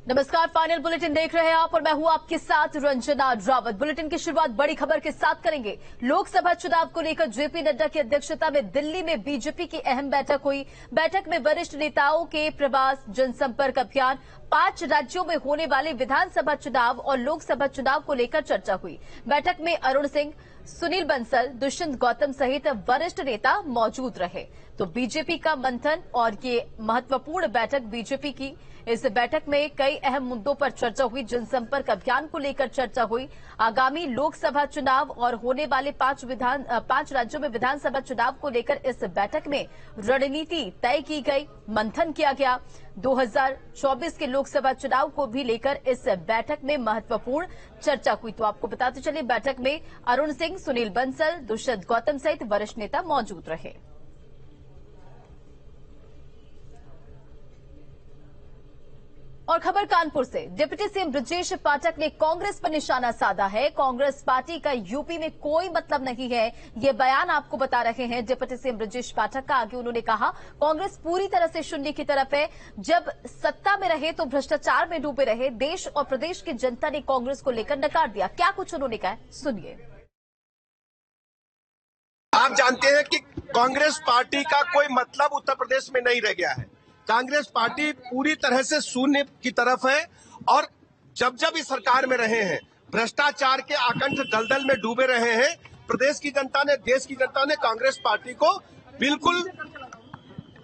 नमस्कार, final bulletin देख रहे हैं आप और मैं हूं आपके साथ रंजना रावत। बुलेटिन की शुरुआत बड़ी खबर के साथ करेंगे। लोकसभा चुनाव को लेकर जेपी नड्डा की अध्यक्षता में दिल्ली में बीजेपी की अहम बैठक हुई। बैठक में वरिष्ठ नेताओं के प्रवास, जनसंपर्क अभियान, 5 राज्यों में होने वाले विधानसभा चुनाव और लोकसभा चुनाव को लेकर चर्चा हुई। बैठक में अरुण सिंह, सुनील बंसल, दुष्यंत गौतम सहित वरिष्ठ नेता मौजूद रहे। तो बीजेपी का मंथन और ये महत्वपूर्ण बैठक बीजेपी की। इस बैठक में कई अहम मुद्दों पर चर्चा हुई। जनसंपर्क अभियान को लेकर चर्चा हुई। आगामी लोकसभा चुनाव और होने वाले 5 राज्यों में विधानसभा चुनाव को लेकर इस बैठक में रणनीति तय की गई, मंथन किया गया। 2024 के लोकसभा चुनाव को भी लेकर इस बैठक में महत्वपूर्ण चर्चा हुई। तो आपको बताते चलिए, बैठक में अरुण सिंह, सुनील बंसल, दुष्यंत गौतम सहित वरिष्ठ नेता मौजूद रहे। और खबर कानपुर से। डिप्टी सीएम ब्रजेश पाठक ने कांग्रेस पर निशाना साधा है। कांग्रेस पार्टी का यूपी में कोई मतलब नहीं है, ये बयान आपको बता रहे हैं डिप्टी सीएम ब्रजेश पाठक का। आगे उन्होंने कहा, कांग्रेस पूरी तरह से शून्य की तरफ है। जब सत्ता में रहे तो भ्रष्टाचार में डूबे रहे। देश और प्रदेश की जनता ने कांग्रेस को लेकर नकार दिया। क्या कुछ उन्होंने कहा, सुनिए। आप जानते हैं कि कांग्रेस पार्टी का कोई मतलब उत्तर प्रदेश में नहीं रह गया है। कांग्रेस पार्टी पूरी तरह से शून्य की तरफ है और जब जब इस सरकार में रहे हैं, भ्रष्टाचार के आकंठ दलदल में डूबे रहे हैं। प्रदेश की जनता ने, देश की जनता ने कांग्रेस पार्टी को बिल्कुल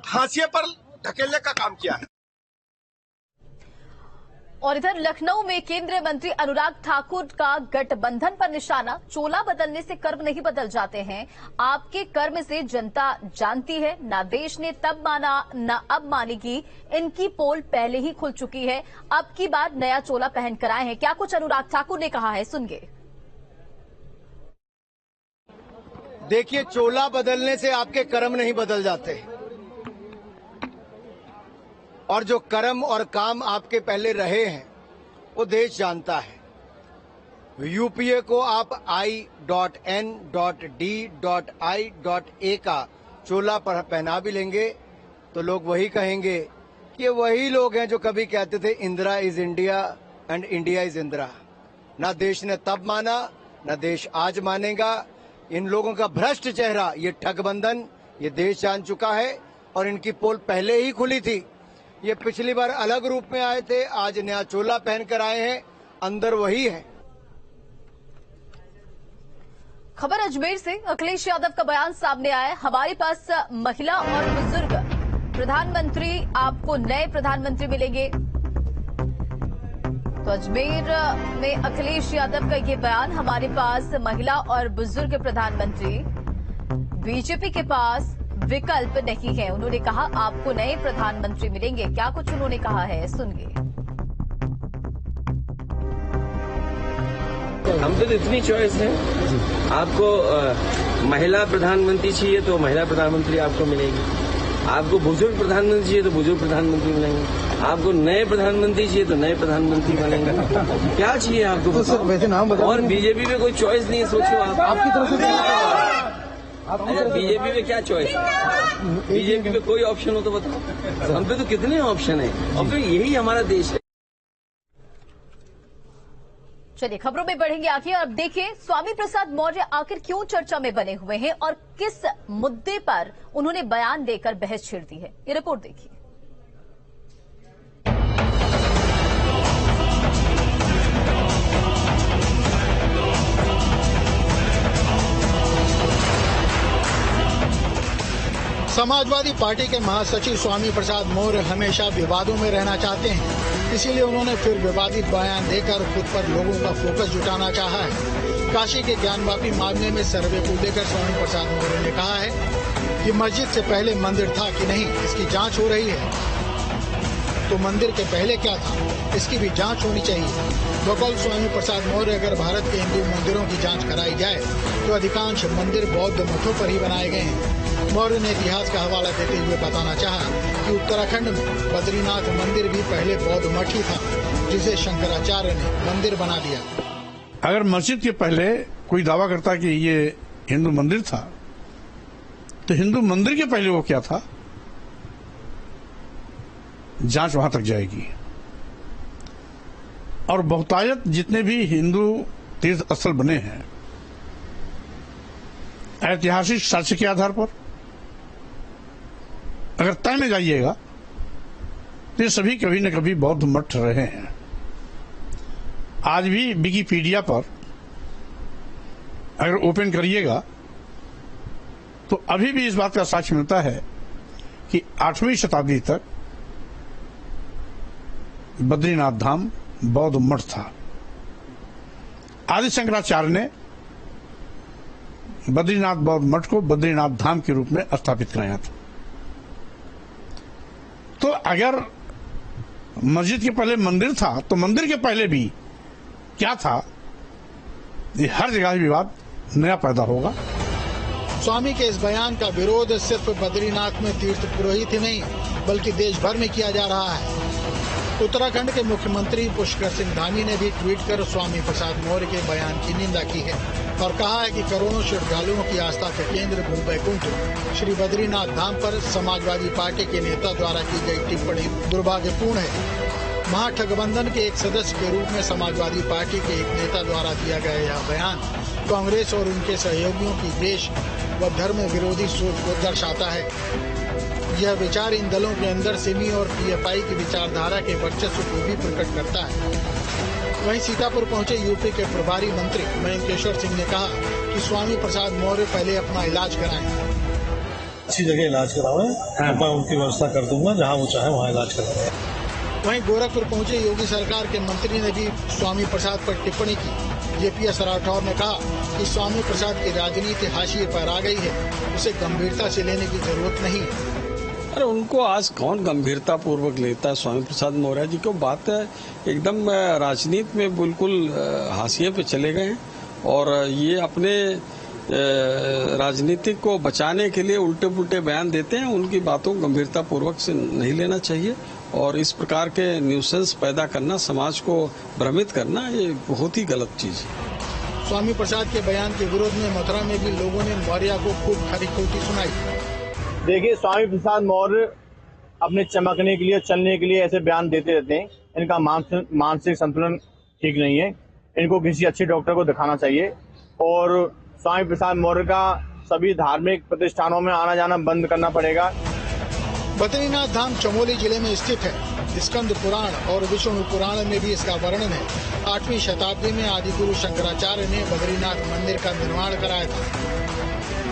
हाशिए पर ढकेलने का काम किया है। और इधर लखनऊ में केंद्रीय मंत्री अनुराग ठाकुर का गठबंधन पर निशाना। चोला बदलने से कर्म नहीं बदल जाते हैं। आपके कर्म से जनता जानती है। ना देश ने तब माना, न अब मानेगी। इनकी पोल पहले ही खुल चुकी है। अब की बार नया चोला पहन कर आए हैं। क्या कुछ अनुराग ठाकुर ने कहा है, सुनिए। देखिए, चोला बदलने से आपके कर्म नहीं बदल जाते, और जो कर्म और काम आपके पहले रहे हैं वो देश जानता है। यूपीए को आप i.n.d.i.a का चोला पर पहना भी लेंगे तो लोग वही कहेंगे कि ये वही लोग हैं जो कभी कहते थे Indira is India and India is Indira. ना देश ने तब माना, ना देश आज मानेगा। इन लोगों का भ्रष्ट चेहरा, ये ठगबंधन, ये देश जान चुका है और इनकी पोल पहले ही खुली थी। ये पिछली बार अलग रूप में आए थे, आज नया चोला पहनकर आए हैं, अंदर वही है। खबर अजमेर से। अखिलेश यादव का बयान सामने आया। हमारे पास महिला और बुजुर्ग प्रधानमंत्री, आपको नए प्रधानमंत्री मिलेंगे। तो अजमेर में अखिलेश यादव का ये बयान, हमारे पास महिला और बुजुर्ग प्रधानमंत्री, बीजेपी के पास विकल्प नहीं है। उन्होंने कहा, आपको नए प्रधानमंत्री मिलेंगे। क्या कुछ उन्होंने कहा है, सुनिए। हम तो इतनी चॉइस है। आपको महिला प्रधानमंत्री चाहिए तो महिला प्रधानमंत्री आपको मिलेगी। आपको बुजुर्ग प्रधानमंत्री चाहिए तो बुजुर्ग प्रधानमंत्री मिलेंगे। आपको नए प्रधानमंत्री चाहिए तो नए प्रधानमंत्री मिलेंगे। क्या चाहिए आपको, और बीजेपी में कोई चॉइस नहीं है। सोचो आपकी तरफ से बीजेपी में क्या चॉइस है? बीजेपी में कोई ऑप्शन हो तो बताओ। हम पे तो कितने ऑप्शन है, और फिर यही हमारा देश है। चलिए खबरों में बढ़ेंगे आगे। और अब देखिए, स्वामी प्रसाद मौर्य आखिर क्यों चर्चा में बने हुए हैं और किस मुद्दे पर उन्होंने बयान देकर बहस छेड़ दी है, ये रिपोर्ट देखिए। समाजवादी पार्टी के महासचिव स्वामी प्रसाद मौर्य हमेशा विवादों में रहना चाहते हैं, इसीलिए उन्होंने फिर विवादित बयान देकर खुद पर लोगों का फोकस जुटाना चाहा है। काशी के ज्ञानवापी मामले में सर्वे को लेकर स्वामी प्रसाद मौर्य ने कहा है कि मस्जिद से पहले मंदिर था कि नहीं, इसकी जांच हो रही है। तो मंदिर के पहले क्या था, इसकी भी जांच होनी चाहिए। बकौल स्वामी प्रसाद मौर्य, अगर भारत के हिंदू मंदिरों की जांच कराई जाए तो अधिकांश मंदिर बौद्ध मठों पर ही बनाए गए हैं। मौर्य ने इतिहास का हवाला देते हुए बताना चाहा कि उत्तराखंड में बद्रीनाथ मंदिर भी पहले बौद्ध मठ ही था, जिसे शंकराचार्य ने मंदिर बना दिया। अगर मस्जिद के पहले कोई दावा करता कि ये हिंदू मंदिर था, तो हिंदू मंदिर के पहले वो क्या था, जांच वहां तक जाएगी। और बहुतायत जितने भी हिंदू तीर्थ स्थल बने हैं ऐतिहासिक साक्ष्य के आधार पर अगर तय में जाइएगा तो ये सभी कभी न कभी बौद्ध मठ रहे हैं। आज भी विकिपीडिया पर अगर ओपन करिएगा तो अभी भी इस बात का साक्ष्य मिलता है कि 8वीं शताब्दी तक बद्रीनाथ धाम बौद्ध मठ था। आदि शंकराचार्य ने बद्रीनाथ बौद्ध मठ को बद्रीनाथ धाम के रूप में स्थापित कराया था। तो अगर मस्जिद के पहले मंदिर था तो मंदिर के पहले भी क्या था, ये हर जगह विवाद नया पैदा होगा। स्वामी के इस बयान का विरोध सिर्फ बद्रीनाथ में तीर्थ पुरोहित ही नहीं बल्कि देश भर में किया जा रहा है। उत्तराखंड के मुख्यमंत्री पुष्कर सिंह धामी ने भी ट्वीट कर स्वामी प्रसाद मौर्य के बयान की निंदा की है और कहा है कि करोड़ों श्रद्धालुओं की आस्था के केंद्र भूवैकुंठ श्री बद्रीनाथ धाम पर समाजवादी पार्टी के नेता द्वारा की गई टिप्पणी दुर्भाग्यपूर्ण है। महागठबंधन के एक सदस्य के रूप में समाजवादी पार्टी के एक नेता द्वारा दिया गया यह बयान कांग्रेस और उनके सहयोगियों की देश व धर्म विरोधी सोच को दर्शाता है। यह विचार इन दलों के अंदर सिमी और पीएफआई की विचारधारा के वर्चस्व को भी प्रकट करता है। वहीं सीतापुर पहुंचे यूपी के प्रभारी मंत्री मयंकेश्वर सिंह ने कहा कि स्वामी प्रसाद मौर्य पहले अपना इलाज कराएं। अच्छी जगह इलाज कराओ, मैं उनकी व्यवस्था कर दूंगा, जहां वो चाहे वहां इलाज कराओ। वहीं गोरखपुर पहुंचे योगी सरकार के मंत्री ने भी स्वामी प्रसाद पर टिप्पणी की। जेपीएस राठौर ने कहा कि स्वामी प्रसाद की राजनीति हाशिए पर आ गई है, उसे गंभीरता से लेने की जरूरत नहीं। अरे उनको आज कौन गंभीरता पूर्वक लेता है। स्वामी प्रसाद मौर्य जी को बात है एकदम राजनीति में बिल्कुल हाशिए पे चले गए हैं और ये अपने राजनीति को बचाने के लिए उल्टे पुल्टे बयान देते हैं। उनकी बातों को गंभीरता पूर्वक से नहीं लेना चाहिए और इस प्रकार के न्यूसेंस पैदा करना, समाज को भ्रमित करना, ये बहुत ही गलत चीज है। स्वामी प्रसाद के बयान के विरोध में मथुरा में भी लोगों ने मौर्य को खूब खरी खोटी सुनाई। देखिए, स्वामी प्रसाद मौर्य अपने चमकने के लिए, चलने के लिए ऐसे बयान देते रहते हैं। इनका मानसिक संतुलन ठीक नहीं है। इनको किसी अच्छे डॉक्टर को दिखाना चाहिए और स्वामी प्रसाद मौर्य का सभी धार्मिक प्रतिष्ठानों में आना जाना बंद करना पड़ेगा। बद्रीनाथ धाम चमोली जिले में स्थित है। स्कंद पुराण और विष्णु पुराण में भी इसका वर्णन है। 8वीं शताब्दी में आदिगुरु शंकराचार्य ने बद्रीनाथ मंदिर का निर्माण कराया था।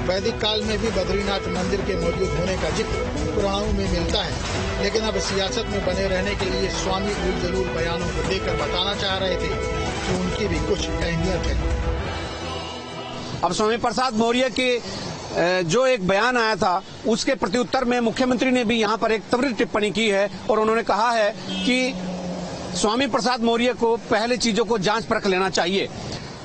वैदिक काल में भी बद्रीनाथ मंदिर के मौजूद होने का जिक्र पुराणों में मिलता है, लेकिन अब सियासत में बने रहने के लिए स्वामी उल जलूल बयानों को देकर बताना चाह रहे थे कि उनकी भी कुछ अहमियत है। अब स्वामी प्रसाद मौर्य के जो एक बयान आया था उसके प्रत्युत्तर में मुख्यमंत्री ने भी यहाँ पर एक त्वरित टिप्पणी की है और उन्होंने कहा है कि स्वामी प्रसाद मौर्य को पहले चीजों को जांच परख लेना चाहिए।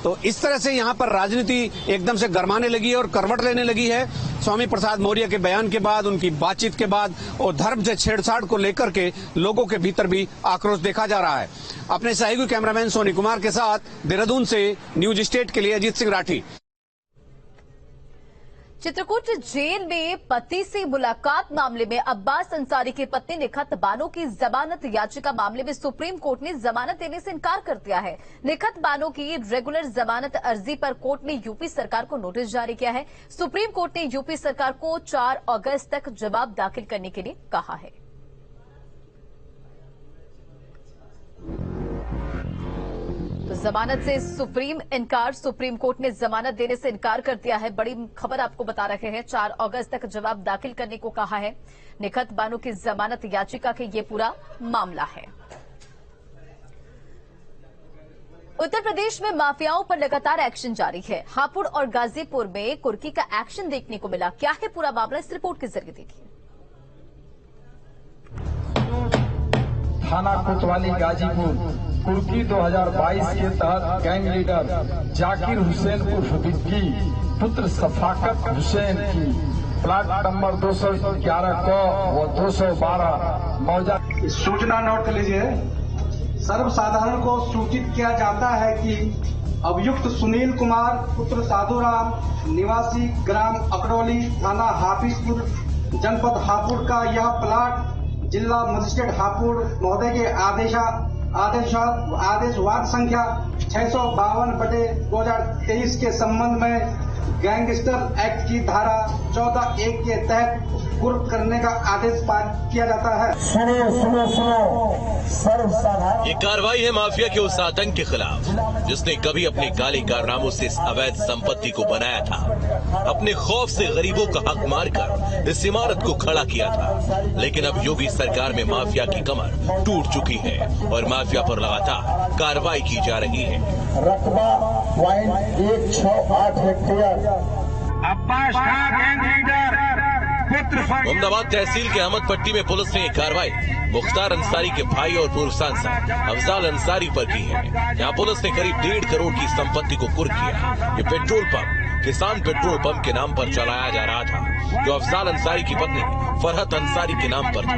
तो इस तरह से यहाँ पर राजनीति एकदम से गरमाने लगी है और करवट लेने लगी है। स्वामी प्रसाद मौर्य के बयान के बाद, उनकी बातचीत के बाद और धर्म से छेड़छाड़ को लेकर के लोगों के भीतर भी आक्रोश देखा जा रहा है। अपने सहयोगी कैमरामैन सोनी कुमार के साथ देहरादून से न्यूज स्टेट के लिए अजीत सिंह राठी। चित्रकूट जेल में पति से मुलाकात मामले में अब्बास अंसारी की पत्नी निखत बानो की जमानत याचिका मामले में सुप्रीम कोर्ट ने जमानत देने से इनकार कर दिया है। निखत बानो की रेगुलर जमानत अर्जी पर कोर्ट ने यूपी सरकार को नोटिस जारी किया है। सुप्रीम कोर्ट ने यूपी सरकार को 4 अगस्त तक जवाब दाखिल करने के लिए कहा है। तो जमानत से सुप्रीम कोर्ट ने जमानत देने से इनकार कर दिया है। बड़ी खबर आपको बता रहे हैं। 4 अगस्त तक जवाब दाखिल करने को कहा है। निखत बानो की जमानत याचिका के ये पूरा मामला है। उत्तर प्रदेश में माफियाओं पर लगातार एक्शन जारी है। हापुड़ और गाजीपुर में कुर्की का एक्शन देखने को मिला। क्या है पूरा मामला, इस रिपोर्ट के जरिए देखिए। थाना कोतवाली गाजीपुर कुर्की 2022 के तहत गैंग लीडर जाकिर हुसैन उर्फ विक्की पुत्र सफाकत हुसैन की प्लाट नंबर 211 क व 212 मौजा। सूचना नोट कर लीजिए। सर्वसाधारण को सूचित किया जाता है कि अभियुक्त सुनील कुमार पुत्र साधुराम निवासी ग्राम अकड़ौली थाना हाफिजपुर जनपद हापुड़ का यह प्लाट जिला मजिस्ट्रेट हापुड़ महोदय के आदेशवाद संख्या 652/2023 के संबंध में गैंगस्टर एक्ट की धारा 14(1) के तहत कुर्क करने का आदेश पारित किया जाता है। ये कार्रवाई है माफिया के उस आतंक के खिलाफ जिसने कभी अपने काले कारनामों से इस अवैध संपत्ति को बनाया था, अपने खौफ से गरीबों का हक मारकर इस इमारत को खड़ा किया था। लेकिन अब योगी सरकार में माफिया की कमर टूट चुकी है और माफिया पर लगातार कार्रवाई की जा रही है। रकबा 168 हेक्टेयर मोहम्मदाबाद तहसील के अहमद पट्टी में पुलिस ने कार्रवाई मुख्तार अंसारी के भाई और पूर्व सांसद अफजाल अंसारी पर की है। यहाँ पुलिस ने करीब 1.5 करोड़ की संपत्ति को कुर्क किया। ये पेट्रोल पंप किसान पेट्रोल पंप के नाम पर चलाया जा रहा था, जो अफजाल अंसारी की पत्नी फरहत अंसारी के नाम पर था।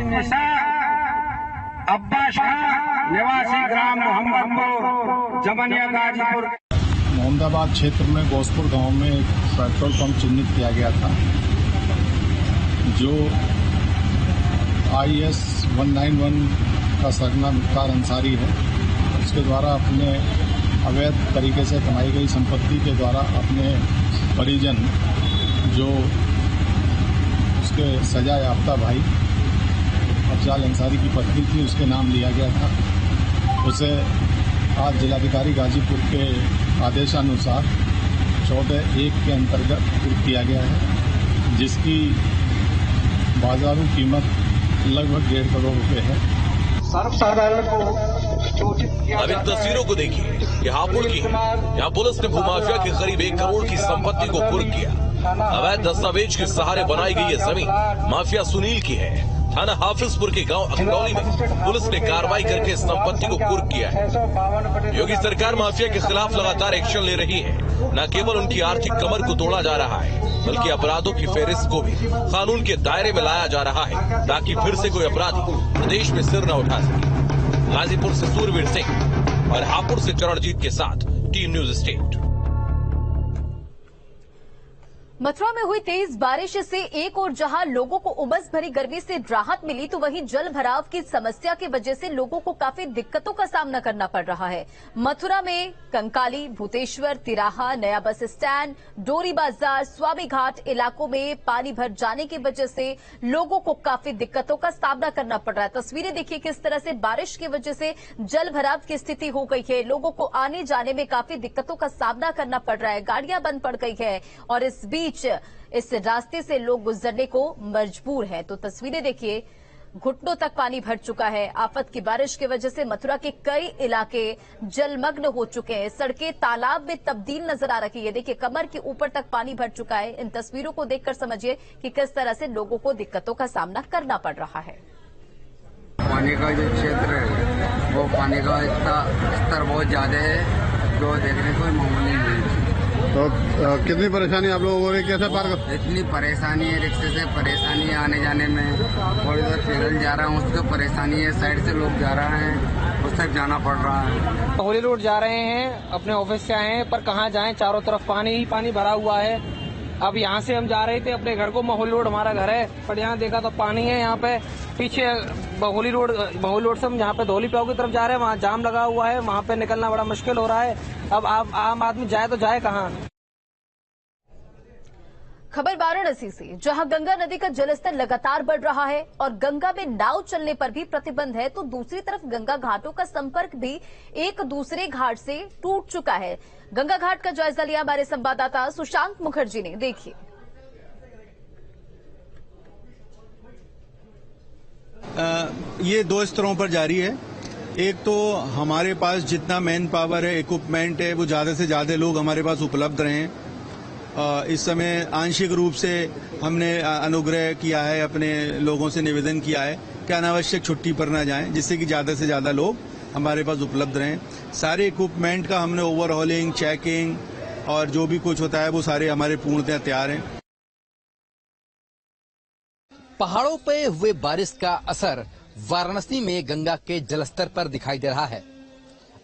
निवासी ग्राम मोहम्मदपुर जमनिया गाजीपुर। मोहम्मदाबाद क्षेत्र में गोसपुर गांव में एक पेट्रोल पंप चिन्हित किया गया था, जो IS 191 का सरगना मुख्तार अंसारी है। उसके द्वारा अपने अवैध तरीके से कमाई गई संपत्ति के द्वारा अपने परिजन, जो उसके सजा याफ्ता भाई अफजाल अंसारी की पत्नी थी, उसके नाम लिया गया था। उसे आज जिलाधिकारी गाजीपुर के आदेशानुसार 14(1) के अंतर्गत कुर्क किया गया है, जिसकी बाजारू कीमत लगभग 1.5 करोड़ रुपए है। सर्वसाधारण को सूचित किया। अब इन तस्वीरों को देखिए, ये हापुड़ की है। यहाँ पुलिस ने भूमाफिया के करीब 1 करोड़ की संपत्ति को कुर्क किया। अवैध दस्तावेज के सहारे बनाई गई ये जमीन माफिया सुनील की है। थाना हाफिजपुर के गांव अखनौली में पुलिस ने कार्रवाई करके इस संपत्ति को कुर्क किया है। योगी सरकार माफिया के खिलाफ लगातार एक्शन ले रही है। न केवल उनकी आर्थिक कमर को तोड़ा जा रहा है, बल्कि अपराधों की फेहरिस्त को भी कानून के दायरे में लाया जा रहा है, ताकि फिर से कोई अपराधी प्रदेश में सिर न उठा सके। गाजीपुर से सूरवीर सिंह और हापुड़ से चरणजीत के साथ टीम न्यूज स्टेट। मथुरा में हुई तेज बारिश से एक और जहां लोगों को उमस भरी गर्मी से राहत मिली, तो वहीं जल भराव की समस्या की वजह से लोगों को काफी दिक्कतों का सामना करना पड़ रहा है। मथुरा में कंकाली, भूतेश्वर, तिराहा, नया बस स्टैंड, डोरी बाजार, स्वामी घाट इलाकों में पानी भर जाने की वजह से लोगों को काफी दिक्कतों का सामना करना पड़ रहा है। तस्वीरें देखिए किस तरह से बारिश की वजह से जल भराव की स्थिति हो गई है। लोगों को आने जाने में काफी दिक्कतों का सामना करना पड़ रहा है, गाड़ियां बंद पड़ गई है और इस बीच इस रास्ते से लोग गुजरने को मजबूर हैं। तो तस्वीरें देखिए, घुटनों तक पानी भर चुका है। आफत की बारिश की वजह से मथुरा के कई इलाके जलमग्न हो चुके हैं। सड़कें तालाब में तब्दील नजर आ रही है। देखिए कमर के ऊपर तक पानी भर चुका है। इन तस्वीरों को देखकर समझिए कि किस तरह से लोगों को दिक्कतों का सामना करना पड़ रहा है। पानी का जो क्षेत्र है, वो पानी का स्तर बहुत ज्यादा है, जो देखने को मामूली नहीं है। तो कितनी परेशानी आप लोगों को हो रही है, कैसे पार कर? इतनी परेशानी है, रिक्शे से परेशानी है आने जाने में, और इधर पैदल जा रहा हूँ उसको परेशानी है, साइड से लोग जा रहे हैं उस तक जाना पड़ रहा है। होली रोड जा रहे हैं, अपने ऑफिस से आए हैं, पर कहाँ जाएं, चारों तरफ पानी ही पानी भरा हुआ है। अब यहाँ से हम जा रहे थे अपने घर को, माहौल रोड हमारा घर है, पर यहाँ देखा तो पानी है। यहाँ पे पीछे बहोली रोड से हम यहाँ पे धौली प्याऊ की तरफ जा रहे हैं, वहाँ जाम लगा हुआ है, वहाँ पे निकलना बड़ा मुश्किल हो रहा है। अब आम आदमी जाए तो जाए कहाँ। खबर वाराणसी से, जहां गंगा नदी का जलस्तर लगातार बढ़ रहा है और गंगा में नाव चलने पर भी प्रतिबंध है, तो दूसरी तरफ गंगा घाटों का संपर्क भी एक दूसरे घाट से टूट चुका है। गंगा घाट का जायजा लिया हमारे संवाददाता सुशांत मुखर्जी ने। देखिए, ये 2 स्तरों पर जारी है। एक तो हमारे पास जितना मैन पावर है, इक्विपमेंट है, वो ज्यादा से ज्यादा लोग हमारे पास उपलब्ध रहें। इस समय आंशिक रूप से हमने अनुग्रह किया है, अपने लोगों से निवेदन किया है कि अनावश्यक छुट्टी पर न जाएं, जिससे कि ज्यादा से ज्यादा लोग हमारे पास उपलब्ध रहें। सारे इक्विपमेंट का हमने ओवरहॉलिंग, चेकिंग और जो भी कुछ होता है वो सारे हमारे पूर्णतः तैयार हैं। पहाड़ों पे हुए बारिश का असर वाराणसी में गंगा के जलस्तर पर दिखाई दे रहा है।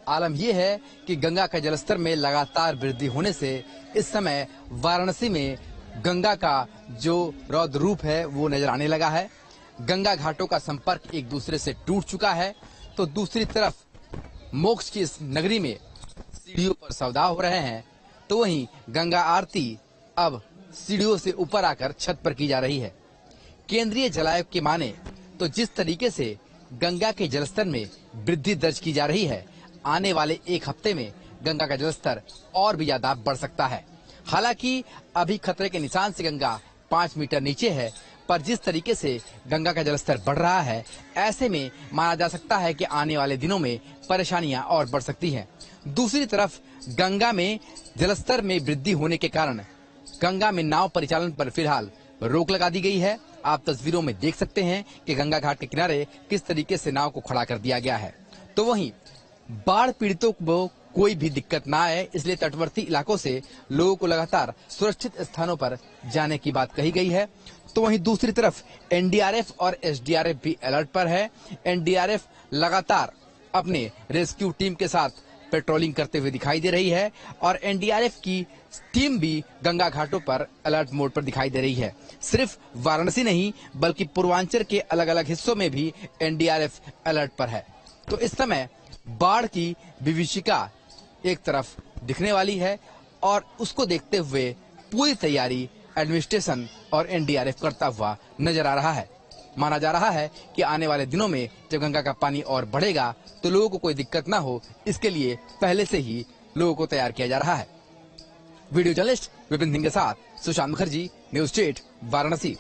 आलम यह है कि गंगा के जलस्तर में लगातार वृद्धि होने से इस समय वाराणसी में गंगा का जो रौद्र रूप है वो नजर आने लगा है। गंगा घाटों का संपर्क एक दूसरे से टूट चुका है, तो दूसरी तरफ मोक्ष की इस नगरी में सीढ़ियों पर सौदा हो रहे हैं, तो वहीं गंगा आरती अब सीढ़ियों से ऊपर आकर छत पर की जा रही है। केंद्रीय जल आयोग की माने तो जिस तरीके से गंगा के जलस्तर में वृद्धि दर्ज की जा रही है, आने वाले एक हफ्ते में गंगा का जलस्तर और भी ज्यादा बढ़ सकता है। हालांकि अभी खतरे के निशान से गंगा 5 मीटर नीचे है, पर जिस तरीके से गंगा का जलस्तर बढ़ रहा है, ऐसे में माना जा सकता है कि आने वाले दिनों में परेशानियां और बढ़ सकती हैं। दूसरी तरफ गंगा में जलस्तर में वृद्धि होने के कारण गंगा में नाव परिचालन पर फिलहाल रोक लगा दी गई है। आप तस्वीरों में देख सकते हैं कि गंगा घाट के किनारे किस तरीके से नाव को खड़ा कर दिया गया है। तो वहीं बाढ़ पीड़ितों को कोई भी दिक्कत ना आए, इसलिए तटवर्ती इलाकों से लोगों को लगातार सुरक्षित स्थानों पर जाने की बात कही गई है। तो वहीं दूसरी तरफ एनडीआरएफ और एसडीआरएफ भी अलर्ट पर है। एनडीआरएफ लगातार अपने रेस्क्यू टीम के साथ पेट्रोलिंग करते हुए दिखाई दे रही है और एनडीआरएफ की टीम भी गंगा घाटों पर अलर्ट मोड पर दिखाई दे रही है। सिर्फ वाराणसी नहीं बल्कि पूर्वांचल के अलग अलग हिस्सों में भी एनडीआरएफ अलर्ट पर है। तो इस समय बाढ़ की विभीषिका एक तरफ दिखने वाली है और उसको देखते हुए पूरी तैयारी एडमिनिस्ट्रेशन और एनडीआरएफ करता हुआ नजर आ रहा है। माना जा रहा है कि आने वाले दिनों में जब गंगा का पानी और बढ़ेगा तो लोगों को कोई दिक्कत ना हो, इसके लिए पहले से ही लोगों को तैयार किया जा रहा है। वीडियो जर्नलिस्ट विपिन सिंह के साथ सुशांत मुखर्जी, न्यूज 8 वाराणसी।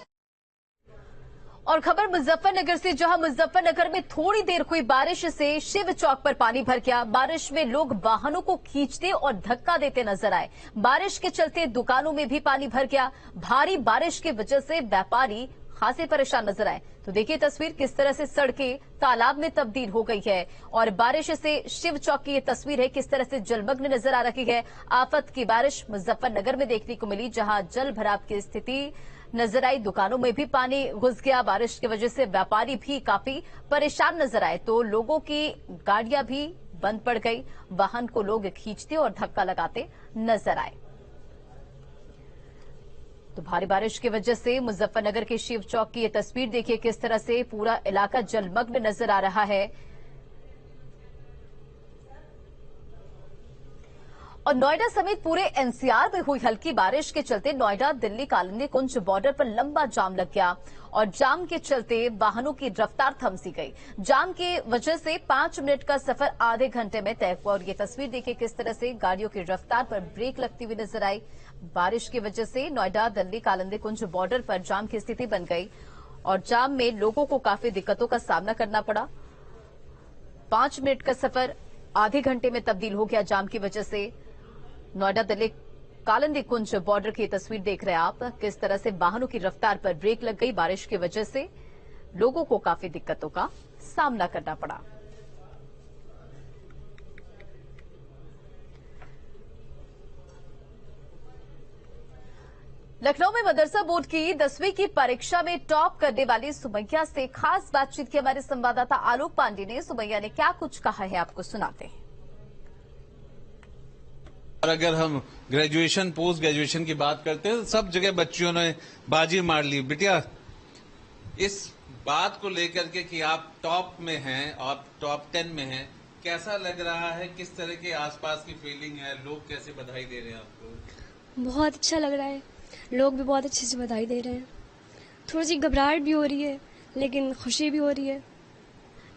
और खबर मुजफ्फरनगर से, जहां मुजफ्फरनगर में थोड़ी देर हुई बारिश से शिव चौक पर पानी भर गया। बारिश में लोग वाहनों को खींचते और धक्का देते नजर आए। बारिश के चलते दुकानों में भी पानी भर गया। भारी बारिश की वजह से व्यापारी खासे परेशान नजर आए। तो देखिए तस्वीर, किस तरह से सड़कें तालाब में तब्दील हो गई है और बारिश से शिव चौक की ये तस्वीर है, किस तरह से जलमग्न नजर आ रही है। आफत की बारिश मुजफ्फरनगर में देखने को मिली, जहां जल भराव की स्थिति नजर आई। दुकानों में भी पानी घुस गया। बारिश की वजह से व्यापारी भी काफी परेशान नजर आए। तो लोगों की गाड़ियां भी बंद पड़ गई। वाहन को लोग खींचते और धक्का लगाते नजर आए। तो भारी बारिश की वजह से मुजफ्फरनगर के शिव चौक की ये तस्वीर देखिए, किस तरह से पूरा इलाका जलमग्न नजर आ रहा है। और नोएडा समेत पूरे एनसीआर में हुई हल्की बारिश के चलते नोएडा दिल्ली कालिंदी कुंज बॉर्डर पर लंबा जाम लग गया और जाम के चलते वाहनों की रफ्तार थम सी गई। जाम की वजह से 5 मिनट का सफर आधे घंटे में तय हुआ। और ये तस्वीर देखिए, किस तरह से गाड़ियों की रफ्तार पर ब्रेक लगती हुई नजर आई। बारिश की वजह से नोएडा दिल्ली कालिंदी कुंज बॉर्डर पर जाम की स्थिति बन गई और जाम में लोगों को काफी दिक्कतों का सामना करना पड़ा। 5 मिनट का सफर आधे घंटे में तब्दील हो गया जाम की वजह से। नोएडा दिल्ली कालिंदी कुंज बॉर्डर की तस्वीर देख रहे हैं आप, किस तरह से वाहनों की रफ्तार पर ब्रेक लग गई। बारिश की वजह से लोगों को काफी दिक्कतों का सामना करना पड़ा। लखनऊ में मदरसा बोर्ड की 10वीं की परीक्षा में टॉप करने वाली सुमैया से खास बातचीत की हमारे संवाददाता आलोक पांडे ने। सुमैया ने क्या कुछ कहा है, आपको सुनाते हैं। और अगर हम ग्रेजुएशन पोस्ट ग्रेजुएशन की बात करते हैं तो सब जगह बच्चियों ने बाजी मार ली। बिटिया, इस बात को लेकर के कि आप टॉप में हैं, आप टॉप 10 में हैं, कैसा लग रहा है? किस तरह के आसपास की फीलिंग है? लोग कैसे बधाई दे रहे हैं आपको? बहुत अच्छा लग रहा है, लोग भी बहुत अच्छे से बधाई दे रहे हैं। थोड़ी सी घबराहट भी हो रही है लेकिन खुशी भी हो रही है।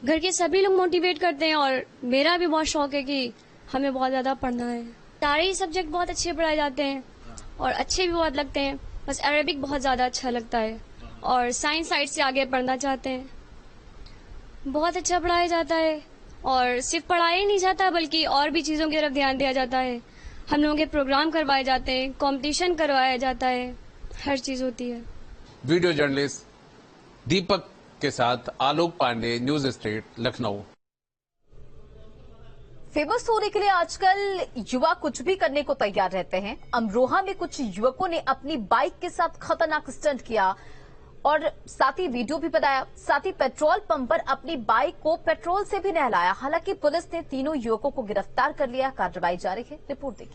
घर के सभी लोग मोटिवेट करते हैं और मेरा भी बहुत शौक है कि हमें बहुत ज्यादा पढ़ना है। सारे ही सब्जेक्ट बहुत अच्छे पढ़ाए जाते हैं और अच्छे भी बहुत लगते हैं। बस अरेबिक बहुत ज्यादा अच्छा लगता है और साइंस साइड से आगे पढ़ना चाहते हैं। बहुत अच्छा पढ़ाया जाता है और सिर्फ पढ़ाया ही नहीं जाता बल्कि और भी चीजों की तरफ ध्यान दिया जाता है। हम लोगों के प्रोग्राम करवाए जाते हैं, कंपटीशन करवाया जाता है, हर चीज होती है। वीडियो जर्नलिस्ट दीपक के साथ Alok Pandey, news state, Lucknow. Famous होने के लिए आजकल युवा कुछ भी करने को तैयार रहते हैं। अमरोहा में कुछ युवकों ने अपनी बाइक के साथ खतरनाक स्टंट किया और साथ ही वीडियो भी बनाया। साथ ही पेट्रोल पंप पर अपनी बाइक को पेट्रोल से भी नहलाया। हालांकि पुलिस ने तीनों युवकों को गिरफ्तार कर लिया। कार्रवाई जारी है। रिपोर्ट देखिए।